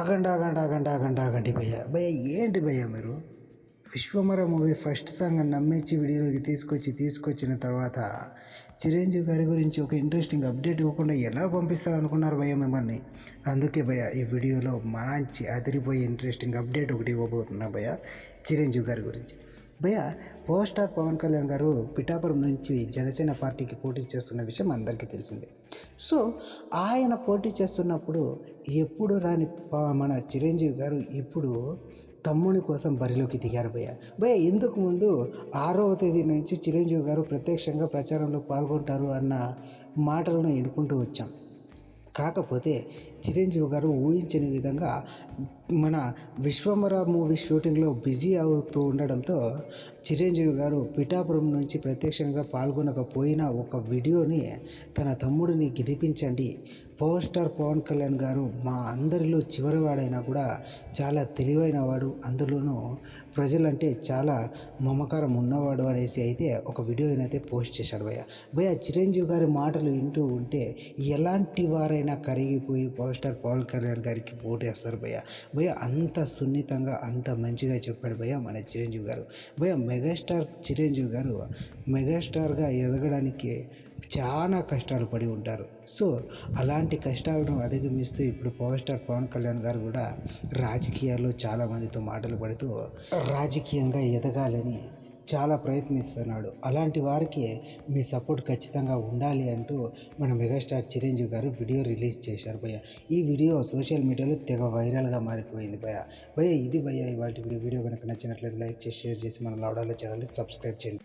ఆగండి భయ్య భయ్య ఏంటి భయ్య మీరు విశ్వమర మూవీ ఫస్ట్ సాంగ్ నమ్మించి వీడియోకి తీసుకొచ్చిన తర్వాత చిరంజీవి గారి గురించి ఒక ఇంట్రెస్టింగ్ అప్డేట్ ఇవ్వకుండా ఎలా పంపిస్తారనుకున్నారు భయ్య మిమ్మల్ని. అందుకే భయ్య ఈ వీడియోలో మంచి అదిరిపోయే ఇంట్రెస్టింగ్ అప్డేట్ ఒకటి ఇవ్వబోతున్నా భయ్య చిరంజీవి గారి గురించి. భయ్య పవర్ స్టార్ పవన్ కళ్యాణ్ గారు పిఠాపురం నుంచి జనసేన పార్టీకి పోటీ చేస్తున్న విషయం అందరికీ తెలిసిందే. సో ఆయన పోటీ చేస్తున్నప్పుడు ఎప్పుడు రాని మన చిరంజీవి గారు ఇప్పుడు తమ్ముని కోసం బరిలోకి దిగారు భయ్య. ఇందుకు ముందు 6వ తేదీ నుంచి చిరంజీవి గారు ప్రత్యక్షంగా ప్రచారంలో పాల్గొంటారు అన్న మాటలను ఎన్నుకుంటూ వచ్చాం. కాకపోతే చిరంజీవి గారు ఊహించని విధంగా మన విశ్వమర మూవీ షూటింగ్లో బిజీ అవుతూ ఉండడంతో చిరంజీవి గారు పిఠాపురం నుంచి ప్రత్యక్షంగా పాల్గొనకపోయినా ఒక వీడియోని తన తమ్ముడిని గెలిపించండి, పవర్ స్టార్ పవన్ కళ్యాణ్ గారు మా అందరిలో చివరివాడైనా కూడా చాలా తెలివైన వాడు, అందులోనూ ప్రజలంటే చాలా మమకారం ఉన్నవాడు అనేసి అయితే ఒక వీడియోనైతే పోస్ట్ చేశాడు భయ్య. చిరంజీవి గారి మాటలు వింటూ ఉంటే ఎలాంటి వారైనా కరిగిపోయి పవర్ స్టార్ పవన్ కళ్యాణ్ గారికి ఓటేస్తారు భయ్య. అంత సున్నితంగా అంత మంచిగా చెప్పాడు భయ్య మన చిరంజీవి గారు. మెగాస్టార్ చిరంజీవి గారు మెగాస్టార్గా ఎదగడానికి చాలా కష్టాలు పడి ఉంటారు. సో అలాంటి కష్టాలను అధిగమిస్తూ ఇప్పుడు పవర్ స్టార్ పవన్ కళ్యాణ్ గారు కూడా రాజకీయాల్లో చాలామందితో మాటలు పడుతూ రాజకీయంగా ఎదగాలని చాలా ప్రయత్నిస్తున్నాడు. అలాంటి వారికి మీ సపోర్ట్ ఖచ్చితంగా ఉండాలి అంటూ మన మెగాస్టార్ చిరంజీవి గారు వీడియో రిలీజ్ చేశారు భయ్య. ఈ వీడియో సోషల్ మీడియాలో తెగ వైరల్గా మారిపోయింది భయ్య. ఇది భయ్య ఇవాళ వీడియో కనుక నచ్చినట్లయితే లైక్ చేసి షేర్ చేసి మన లౌడాలో ఛానల్ని సబ్స్క్రైబ్ చేయండి.